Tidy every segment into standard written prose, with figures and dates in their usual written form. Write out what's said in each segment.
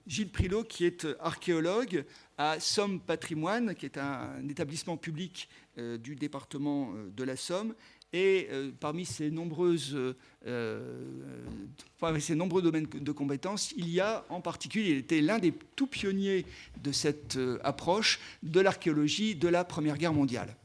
Gilles Prilot, qui est archéologue à Somme Patrimoine, qui est un établissement public du département de la Somme. Et parmi ces nombreux domaines de compétences, il y a en particulier, il était l'un des tout pionniers de cette approche de l'archéologie de la Première Guerre mondiale.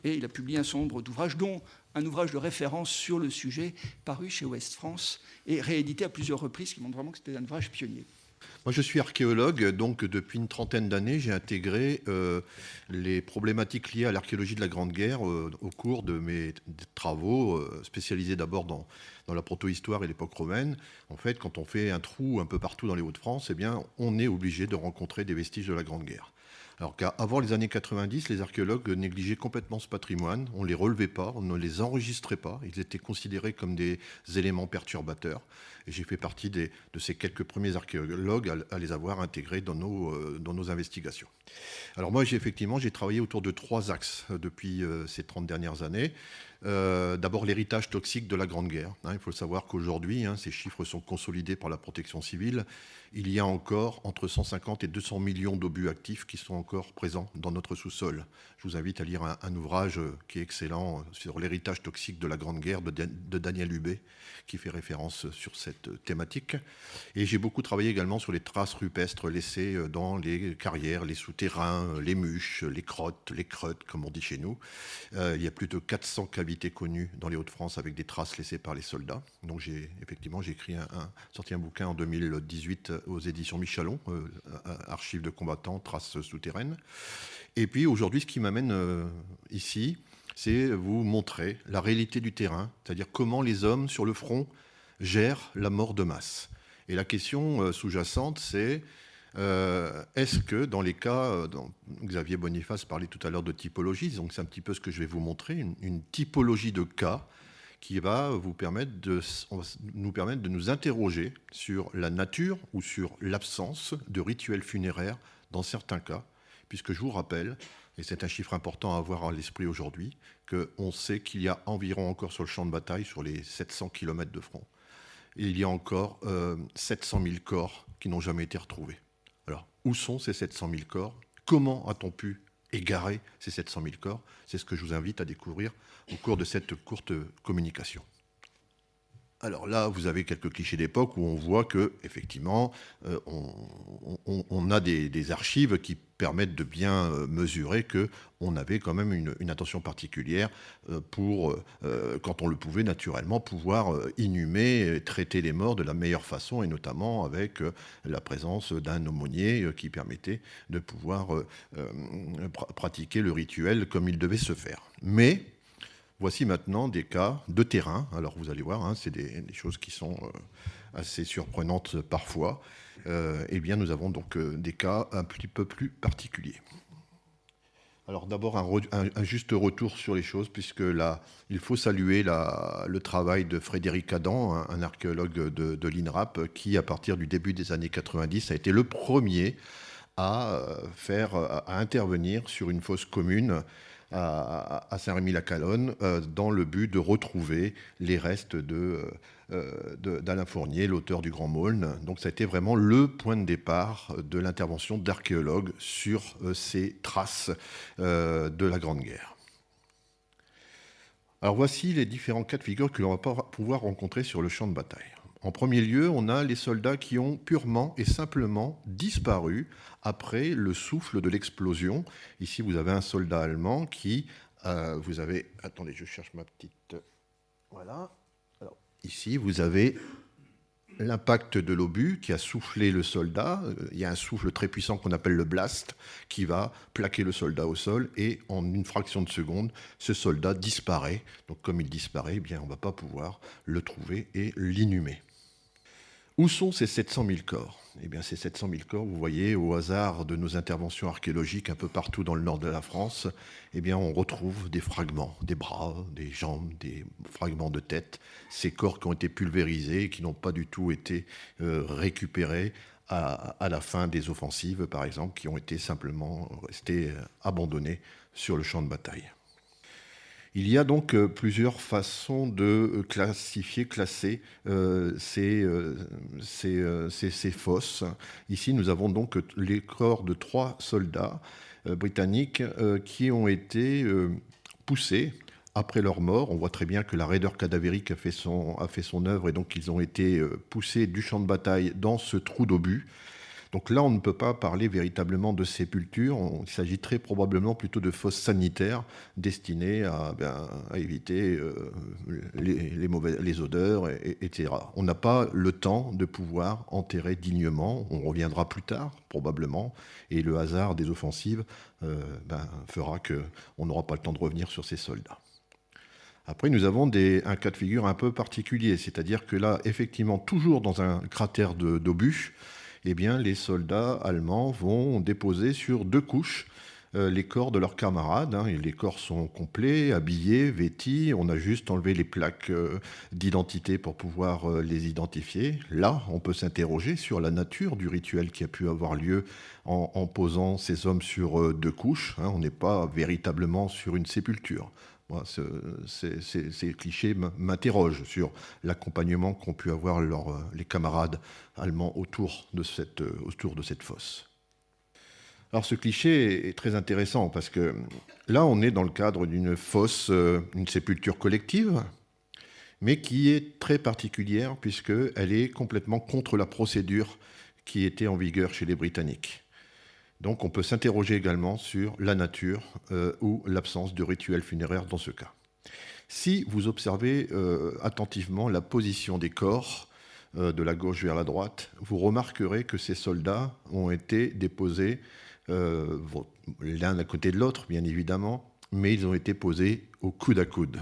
Et il a publié un certain nombre d'ouvrages, dont un ouvrage de référence sur le sujet, paru chez Ouest France et réédité à plusieurs reprises, qui montre vraiment que c'était un ouvrage pionnier. Moi, je suis archéologue, donc depuis une trentaine d'années, j'ai intégré les problématiques liées à l'archéologie de la Grande Guerre au cours de mes travaux, spécialisés d'abord dans la proto-histoire et l'époque romaine. En fait, quand on fait un trou un peu partout dans les Hauts-de-France, eh bien, on est obligé de rencontrer des vestiges de la Grande Guerre. Alors qu'avant les années 90, les archéologues négligeaient complètement ce patrimoine, on ne les relevait pas, on ne les enregistrait pas, ils étaient considérés comme des éléments perturbateurs. Et j'ai fait partie de ces quelques premiers archéologues à les avoir intégrés dans nos investigations. Alors moi, j'ai travaillé autour de 3 axes depuis ces 30 dernières années. D'abord, l'héritage toxique de la Grande Guerre. Il faut savoir qu'aujourd'hui, ces chiffres sont consolidés par la protection civile. Il y a encore entre 150 et 200 millions d'obus actifs qui sont encore présents dans notre sous-sol. Je vous invite à lire un ouvrage qui est excellent sur l'héritage toxique de la Grande Guerre de Daniel Hubé, qui fait référence sur cette thématique. Et j'ai beaucoup travaillé également sur les traces rupestres laissées dans les carrières, les souterrains, les muches, les crottes, les creutes, comme on dit chez nous. Il y a plus de 400 cavités connues dans les Hauts-de-France avec des traces laissées par les soldats. Donc j'ai sorti un bouquin en 2018 aux éditions Michalon, Archives de combattants, traces souterraines. Et puis aujourd'hui, ce qui m'amène ici, c'est vous montrer la réalité du terrain, c'est-à-dire comment les hommes sur le front gèrent la mort de masse. Et la question sous-jacente, c'est est-ce que dans les cas, Xavier Boniface parlait tout à l'heure de typologie, donc c'est un petit peu ce que je vais vous montrer, une typologie de cas qui va nous permettre de nous interroger sur la nature ou sur l'absence de rituels funéraires dans certains cas, puisque je vous rappelle, et c'est un chiffre important à avoir à l'esprit aujourd'hui, qu'on sait qu'il y a environ encore sur le champ de bataille, sur les 700 km de front, il y a encore 700 000 corps qui n'ont jamais été retrouvés. Alors, où sont ces 700 000 corps? Comment a-t-on pu égarer ces 700 000 corps? C'est ce que je vous invite à découvrir au cours de cette courte communication. Alors là, vous avez quelques clichés d'époque où on voit qu'effectivement, on a des archives qui permettent de bien mesurer qu'on avait quand même une attention particulière pour, quand on le pouvait naturellement, pouvoir inhumer, traiter les morts de la meilleure façon, et notamment avec la présence d'un aumônier qui permettait de pouvoir pratiquer le rituel comme il devait se faire. Mais voici maintenant des cas de terrain. Alors vous allez voir, c'est des choses qui sont assez surprenantes parfois. Eh bien, nous avons donc des cas un petit peu plus particuliers. Alors d'abord un juste retour sur les choses, puisque là, il faut saluer le travail de Frédéric Adam, un archéologue de l'INRAP, qui à partir du début des années 90 a été le premier à intervenir sur une fosse commune à Saint-Rémy-la-Calonne dans le but de retrouver les restes d'Alain Fournier, l'auteur du Grand Maulne. Donc ça a été vraiment le point de départ de l'intervention d'archéologues sur ces traces de la Grande Guerre. Alors voici les différents cas de figure que l'on va pouvoir rencontrer sur le champ de bataille. En premier lieu, on a les soldats qui ont purement et simplement disparu après le souffle de l'explosion. Ici, vous avez un soldat allemand qui... Attendez, je cherche ma petite... Voilà. Alors, ici, vous avez l'impact de l'obus qui a soufflé le soldat. Il y a un souffle très puissant qu'on appelle le blast qui va plaquer le soldat au sol et en une fraction de seconde, ce soldat disparaît. Donc comme il disparaît, eh bien, on ne va pas pouvoir le trouver et l'inhumer. Où sont ces 700 000 corps? Eh bien, ces 700 000 corps, vous voyez, au hasard de nos interventions archéologiques un peu partout dans le nord de la France, eh bien, on retrouve des fragments, des bras, des jambes, des fragments de tête, ces corps qui ont été pulvérisés et qui n'ont pas du tout été récupérés à la fin des offensives, par exemple, qui ont été simplement restés abandonnés sur le champ de bataille. Il y a donc plusieurs façons de classer ces fosses. Ici, nous avons donc les corps de 3 soldats britanniques qui ont été poussés après leur mort. On voit très bien que la raideur cadavérique a fait son œuvre, et donc ils ont été poussés du champ de bataille dans ce trou d'obus. Donc là, on ne peut pas parler véritablement de sépulture. Il s'agit très probablement plutôt de fosses sanitaires destinées à éviter les odeurs, etc. On n'a pas le temps de pouvoir enterrer dignement. On reviendra plus tard, probablement, et le hasard des offensives fera qu'on n'aura pas le temps de revenir sur ces soldats. Après, nous avons un cas de figure un peu particulier, c'est-à-dire que là, effectivement, toujours dans un cratère d'obus, eh bien, les soldats allemands vont déposer sur 2 couches les corps de leurs camarades. Et les corps sont complets, habillés, vêtis. On a juste enlevé les plaques d'identité pour pouvoir les identifier. Là, on peut s'interroger sur la nature du rituel qui a pu avoir lieu en posant ces hommes sur 2 couches. On n'est pas véritablement sur une sépulture. Moi, ces clichés m'interrogent sur l'accompagnement qu'ont pu avoir les camarades allemands autour de cette fosse. Alors ce cliché est très intéressant parce que là, on est dans le cadre d'une fosse, une sépulture collective, mais qui est très particulière puisqu'elle est complètement contre la procédure qui était en vigueur chez les Britanniques. Donc on peut s'interroger également sur la nature ou l'absence de rituel funéraire dans ce cas. Si vous observez attentivement la position des corps de la gauche vers la droite, vous remarquerez que ces soldats ont été déposés l'un à côté de l'autre, bien évidemment, mais ils ont été posés au coude à coude.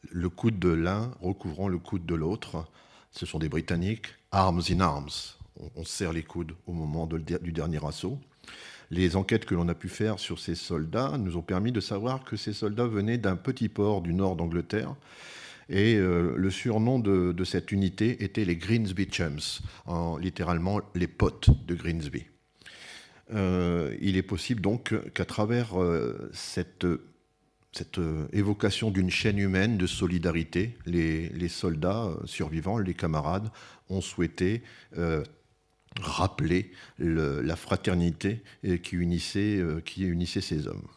Le coude de l'un recouvrant le coude de l'autre. Ce sont des Britanniques, arms in arms. On serre les coudes au moment du dernier assaut. Les enquêtes que l'on a pu faire sur ces soldats nous ont permis de savoir que ces soldats venaient d'un petit port du nord d'Angleterre. Et le surnom de cette unité était les Grimsby Chums, littéralement les potes de Grimsby. Il est possible donc qu'à travers cette évocation d'une chaîne humaine de solidarité, les soldats survivants, les camarades, ont souhaité rappeler la fraternité qui unissait ces hommes.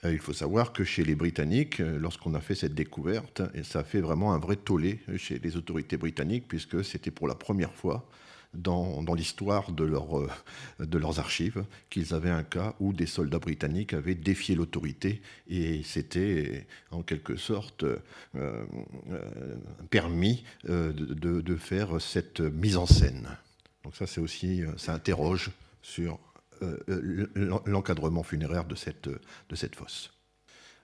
Il faut savoir que chez les Britanniques, lorsqu'on a fait cette découverte, ça a fait vraiment un vrai tollé chez les autorités britanniques, puisque c'était pour la première fois dans l'histoire de leurs archives qu'ils avaient un cas où des soldats britanniques avaient défié l'autorité, et c'était en quelque sorte permis de faire cette mise en scène. Donc ça, c'est aussi, ça interroge sur l'encadrement funéraire de cette fosse.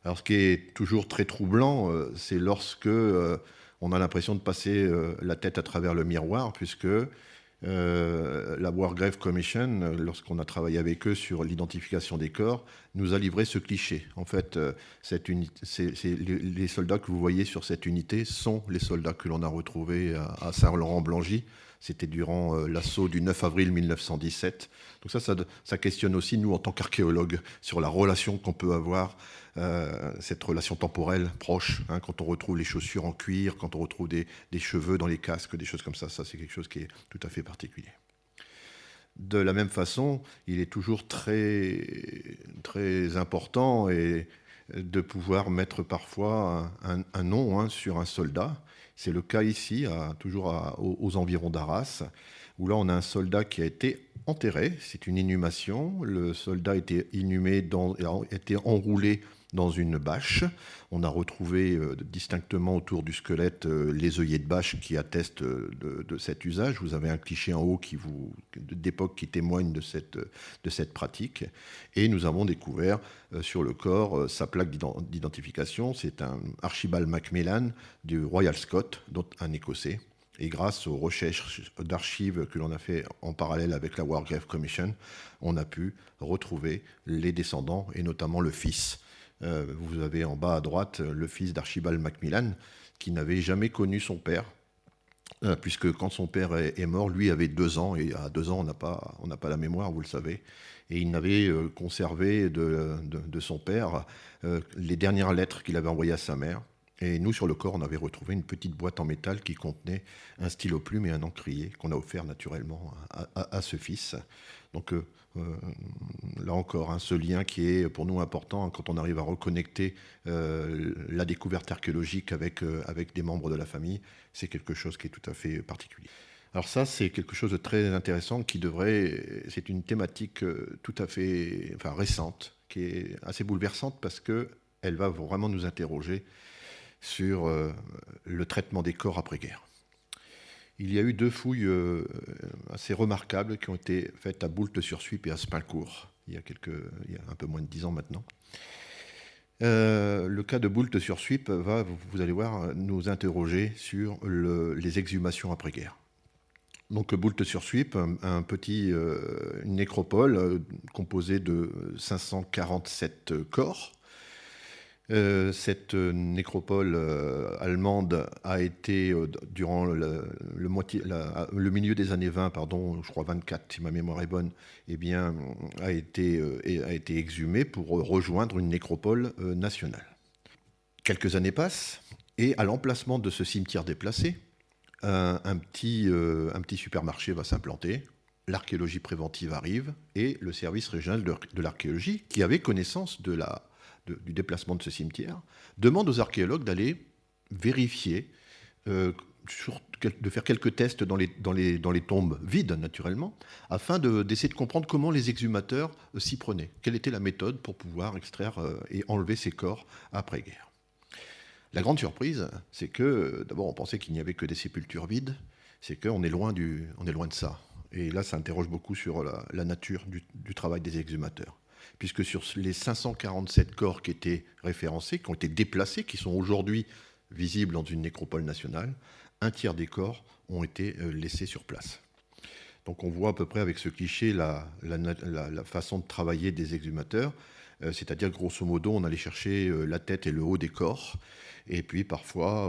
Alors ce qui est toujours très troublant, c'est lorsque on a l'impression de passer la tête à travers le miroir, puisque la War Grave Commission, lorsqu'on a travaillé avec eux sur l'identification des corps, nous a livré ce cliché. En fait, les soldats que vous voyez sur cette unité sont les soldats que l'on a retrouvés à Saint-Laurent-Blangy. C'était durant l'assaut du 9 avril 1917. Donc ça questionne aussi, nous, en tant qu'archéologues, sur la relation qu'on peut avoir, cette relation temporelle proche, quand on retrouve les chaussures en cuir, quand on retrouve des cheveux dans les casques, des choses comme ça. Ça, c'est quelque chose qui est tout à fait particulier. De la même façon, il est toujours très, très important de pouvoir mettre parfois un nom sur un soldat. C'est le cas ici, aux environs d'Arras, où là on a un soldat qui a été enterré. C'est une inhumation. Le soldat a été enroulé dans une bâche. On a retrouvé distinctement autour du squelette les œillets de bâche qui attestent de cet usage. Vous avez un cliché en haut d'époque qui témoigne de cette pratique. Et nous avons découvert sur le corps sa plaque d'identification. C'est un Archibald Macmillan du Royal Scot, un Écossais. Et grâce aux recherches d'archives que l'on a fait en parallèle avec la War Grave Commission, on a pu retrouver les descendants, et notamment le fils. Vous avez en bas à droite le fils d'Archibald Macmillan, qui n'avait jamais connu son père, puisque quand son père est mort, lui avait 2 ans, et à 2 ans, on n'a pas la mémoire, vous le savez. Et il n'avait conservé de son père les dernières lettres qu'il avait envoyées à sa mère. Et nous, sur le corps, on avait retrouvé une petite boîte en métal qui contenait un stylo plume et un encrier qu'on a offert naturellement à ce fils. Donc là encore, ce lien qui est pour nous important quand on arrive à reconnecter la découverte archéologique avec des membres de la famille, c'est quelque chose qui est tout à fait particulier. Alors ça, c'est quelque chose de très intéressant c'est une thématique tout à fait récente, qui est assez bouleversante parce qu'elle va vraiment nous interroger sur le traitement des corps après-guerre. Il y a eu 2 fouilles assez remarquables qui ont été faites à Boultes-sur-Suippe et à Spincourt, il y a un peu moins de 10 ans maintenant. Le cas de Boultes-sur-Suippe va, vous allez voir, nous interroger sur les exhumations après-guerre. Donc Boultes-sur-Suippe, une nécropole composée de 547 corps. Cette nécropole allemande a été, durant le milieu des années 20, je crois 24, si ma mémoire est bonne, a été exhumée pour rejoindre une nécropole nationale. Quelques années passent, et à l'emplacement de ce cimetière déplacé, un petit supermarché va s'implanter. L'archéologie préventive arrive, et le service régional de l'archéologie, qui avait connaissance du déplacement de ce cimetière, demande aux archéologues d'aller vérifier, de faire quelques tests dans les tombes vides, naturellement, afin d'essayer de comprendre comment les exhumateurs s'y prenaient. Quelle était la méthode pour pouvoir extraire et enlever ces corps après-guerre. La grande surprise, c'est que, d'abord, on pensait qu'il n'y avait que des sépultures vides, c'est qu'on est loin de ça. Et là, ça interroge beaucoup sur la nature du travail des exhumateurs. Puisque sur les 547 corps qui étaient référencés, qui ont été déplacés, qui sont aujourd'hui visibles dans une nécropole nationale, un tiers des corps ont été laissés sur place. Donc on voit à peu près avec ce cliché la façon de travailler des exhumateurs, c'est-à-dire grosso modo on allait chercher la tête et le haut des corps, et puis parfois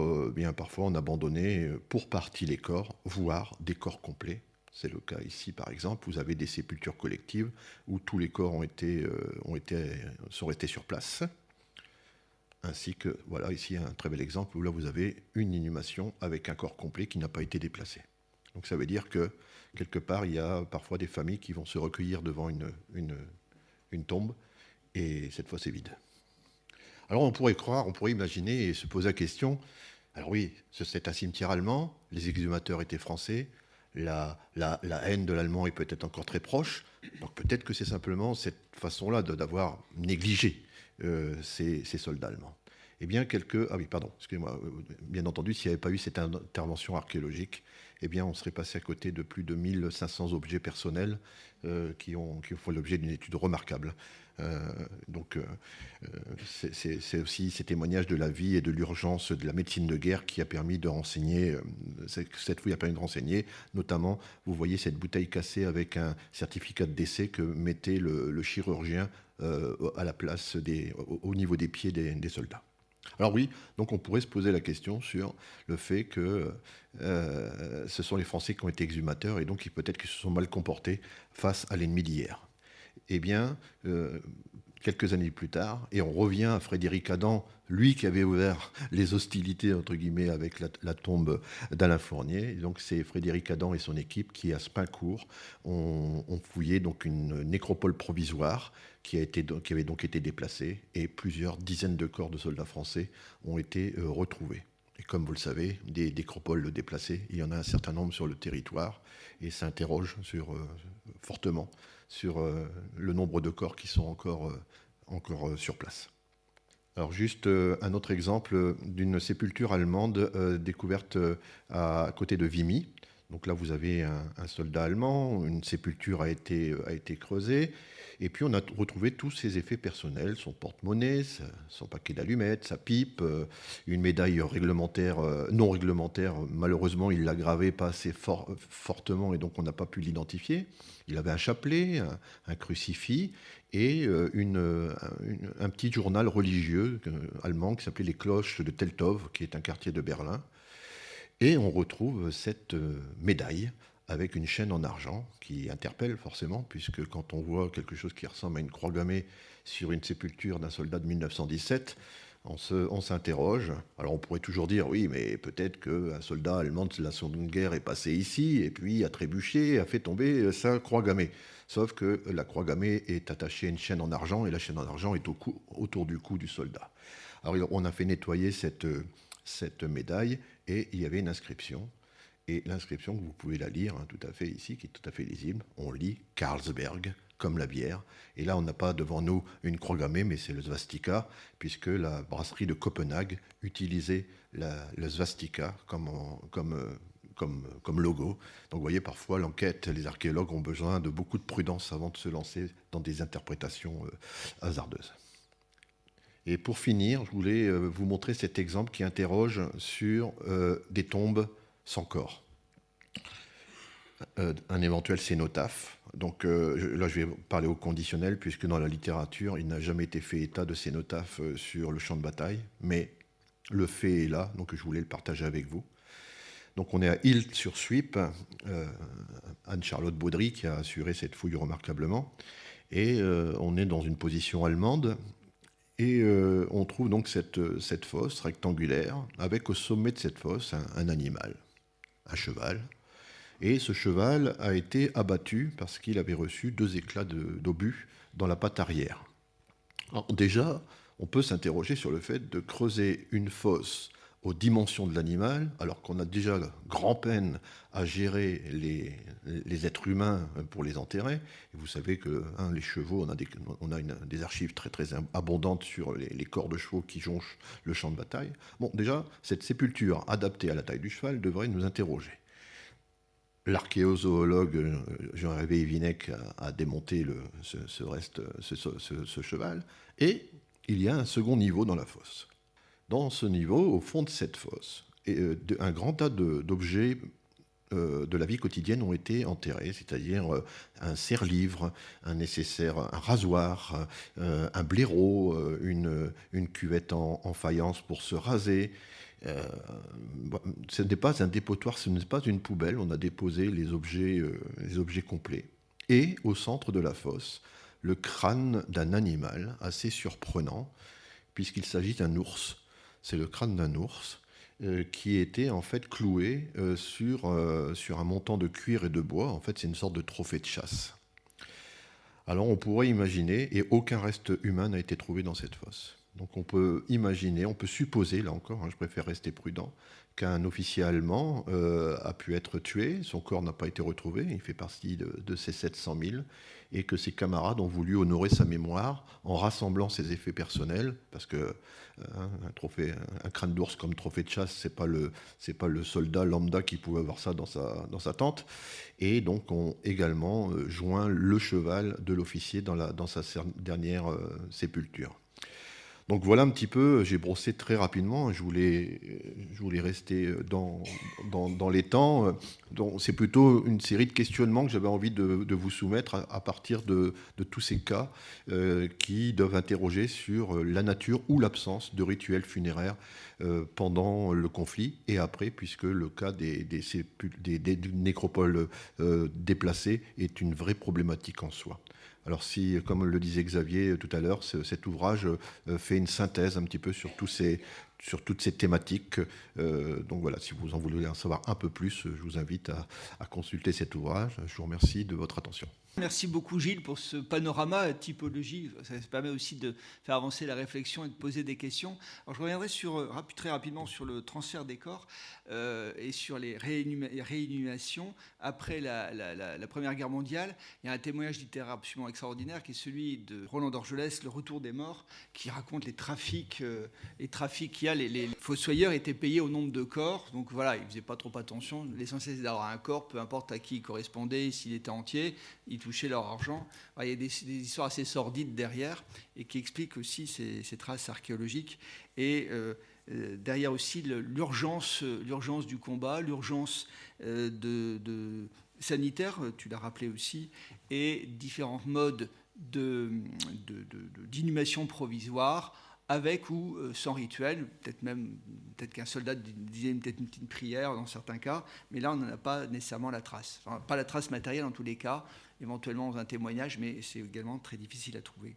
on abandonnait pour partie les corps, voire des corps complets. C'est le cas ici, par exemple. Vous avez des sépultures collectives où tous les corps sont restés sur place. Ainsi que, voilà, ici un très bel exemple où là vous avez une inhumation avec un corps complet qui n'a pas été déplacé. Donc ça veut dire que, quelque part, il y a parfois des familles qui vont se recueillir devant une tombe, et cette fois c'est vide. Alors on pourrait imaginer et se poser la question, alors oui, c'est un cimetière allemand, les exhumateurs étaient français, la haine de l'allemand est peut-être encore très proche, donc peut-être que c'est simplement cette façon-là d'avoir négligé ces soldats allemands. Eh bien, excusez-moi, bien entendu, s'il n'y avait pas eu cette intervention archéologique, eh bien, on serait passé à côté de plus de 1500 objets personnels qui font l'objet d'une étude remarquable. C'est aussi ces témoignages de la vie et de l'urgence de la médecine de guerre qui a permis de renseigner, cette fouille a permis de renseigner, notamment, vous voyez cette bouteille cassée avec un certificat de décès que mettait le chirurgien à la place au niveau des pieds des soldats. Alors oui, donc on pourrait se poser la question sur le fait que ce sont les Français qui ont été exhumateurs et donc peut-être qu'ils se sont mal comportés face à l'ennemi d'hier. Eh bien, quelques années plus tard, et on revient à Frédéric Adam, lui qui avait ouvert les hostilités, entre guillemets, avec la tombe d'Alain Fournier. Et donc c'est Frédéric Adam et son équipe qui, à Spincourt, ont fouillé donc une nécropole provisoire qui avait donc été déplacée, et plusieurs dizaines de corps de soldats français ont été retrouvés. Et comme vous le savez, des nécropoles déplacées, il y en a un certain nombre sur le territoire, et ça interroge fortement sur le nombre de corps qui sont encore sur place. Alors juste un autre exemple d'une sépulture allemande découverte à côté de Vimy. Donc là, vous avez un soldat allemand, une sépulture a été creusée, et puis on a retrouvé tous ses effets personnels, son porte-monnaie, son paquet d'allumettes, sa pipe, une médaille non réglementaire. Malheureusement, il l'a gravée pas assez fortement, et donc on n'a pas pu l'identifier. Il avait un chapelet, un crucifix, et un petit journal religieux allemand qui s'appelait Les Cloches de Teltow, qui est un quartier de Berlin. Et on retrouve cette médaille avec une chaîne en argent qui interpelle forcément, puisque quand on voit quelque chose qui ressemble à une croix gammée sur une sépulture d'un soldat de 1917, on s'interroge. Alors on pourrait toujours dire, oui, mais peut-être qu'un soldat allemand de la Seconde Guerre est passé ici, et puis a trébuché, a fait tomber sa croix gammée. Sauf que la croix gammée est attachée à une chaîne en argent, et la chaîne en argent est autour du cou du soldat. Alors on a fait nettoyer cette médaille, et il y avait une inscription. Et l'inscription, vous pouvez la lire tout à fait ici, qui est tout à fait lisible. On lit Carlsberg, comme la bière. Et là, on n'a pas devant nous une croix gammée, mais c'est le swastika, puisque la brasserie de Copenhague utilisait le swastika comme logo. Donc vous voyez, parfois, l'enquête, les archéologues ont besoin de beaucoup de prudence avant de se lancer dans des interprétations hasardeuses. Et pour finir, je voulais vous montrer cet exemple qui interroge sur des tombes sans corps. Un éventuel cénotaphe. Donc là, je vais parler au conditionnel, puisque dans la littérature, il n'a jamais été fait état de cénotaphe sur le champ de bataille, mais le fait est là, donc je voulais le partager avec vous. Donc on est à Hilt-sur-Suippe, Anne-Charlotte Baudry qui a assuré cette fouille remarquablement, et on est dans une position allemande, et on trouve donc cette fosse rectangulaire, avec au sommet de cette fosse un animal, un cheval. Et ce cheval a été abattu parce qu'il avait reçu 2 éclats d'obus dans la patte arrière. Alors déjà, on peut s'interroger sur le fait de creuser une fosse aux dimensions de l'animal, alors qu'on a déjà grand-peine à gérer les êtres humains pour les enterrer. Et vous savez que les chevaux, on a des archives très, très abondantes sur les corps de chevaux qui jonchent le champ de bataille. Bon, déjà, cette sépulture adaptée à la taille du cheval devrait nous interroger. L'archéozoologue Jean-Hervé Vinec a démonté ce cheval, et il y a un second niveau dans la fosse. Dans ce niveau, au fond de cette fosse, un grand tas d'objets de la vie quotidienne ont été enterrés, c'est-à-dire un serre-livre, un nécessaire, un rasoir, un blaireau, une cuvette en faïence pour se raser. Ce n'est pas un dépotoir, ce n'est pas une poubelle, on a déposé les objets complets. Et au centre de la fosse, le crâne d'un animal assez surprenant, puisqu'il s'agit d'un ours. C'est le crâne d'un ours qui était en fait cloué sur un montant de cuir et de bois. En fait, c'est une sorte de trophée de chasse. Alors on pourrait imaginer, et aucun reste humain n'a été trouvé dans cette fosse. Donc on peut imaginer, on peut supposer, là encore, je préfère rester prudent, qu'un officier allemand a pu être tué, son corps n'a pas été retrouvé, il fait partie de ces 700 000, et que ses camarades ont voulu honorer sa mémoire en rassemblant ses effets personnels, parce que un crâne d'ours comme trophée de chasse, c'est pas le soldat lambda qui pouvait avoir ça dans sa tente, et donc ont également joint le cheval de l'officier dans sa dernière sépulture. Donc voilà un petit peu, j'ai brossé très rapidement, je voulais rester dans les temps. Donc c'est plutôt une série de questionnements que j'avais envie de vous soumettre à partir de tous ces cas qui doivent interroger sur la nature ou l'absence de rituels funéraires pendant le conflit et après, puisque le cas des nécropoles déplacées est une vraie problématique en soi. Alors si, comme le disait Xavier tout à l'heure, cet ouvrage fait une synthèse un petit peu sur toutes ces thématiques. Donc voilà, si vous en voulez en savoir un peu plus, je vous invite à consulter cet ouvrage. Je vous remercie de votre attention. Merci beaucoup Gilles pour ce panorama typologie. Ça permet aussi de faire avancer la réflexion et de poser des questions. Alors je reviendrai très rapidement sur le transfert des corps et sur les réinhumations après la Première Guerre mondiale. Il y a un témoignage littéraire absolument extraordinaire qui est celui de Roland d'Orgelès, Le Retour des morts, qui raconte les trafics qu'il y a. Les fossoyeurs étaient payés au nombre de corps, donc voilà, ils ne faisaient pas trop attention. L'essentiel c'est d'avoir un corps, peu importe à qui il correspondait, s'il était entier. Ils touchaient leur argent. Alors, il y a des histoires assez sordides derrière et qui expliquent aussi ces traces archéologiques. Et derrière aussi l'urgence du combat, l'urgence sanitaire, tu l'as rappelé aussi, et différents modes d'inhumation provisoire avec ou sans rituel, peut-être qu'un soldat disait peut-être une petite prière dans certains cas, mais là on n'en a pas nécessairement la trace. Enfin, pas la trace matérielle en tous les cas, éventuellement dans un témoignage, mais c'est également très difficile à trouver.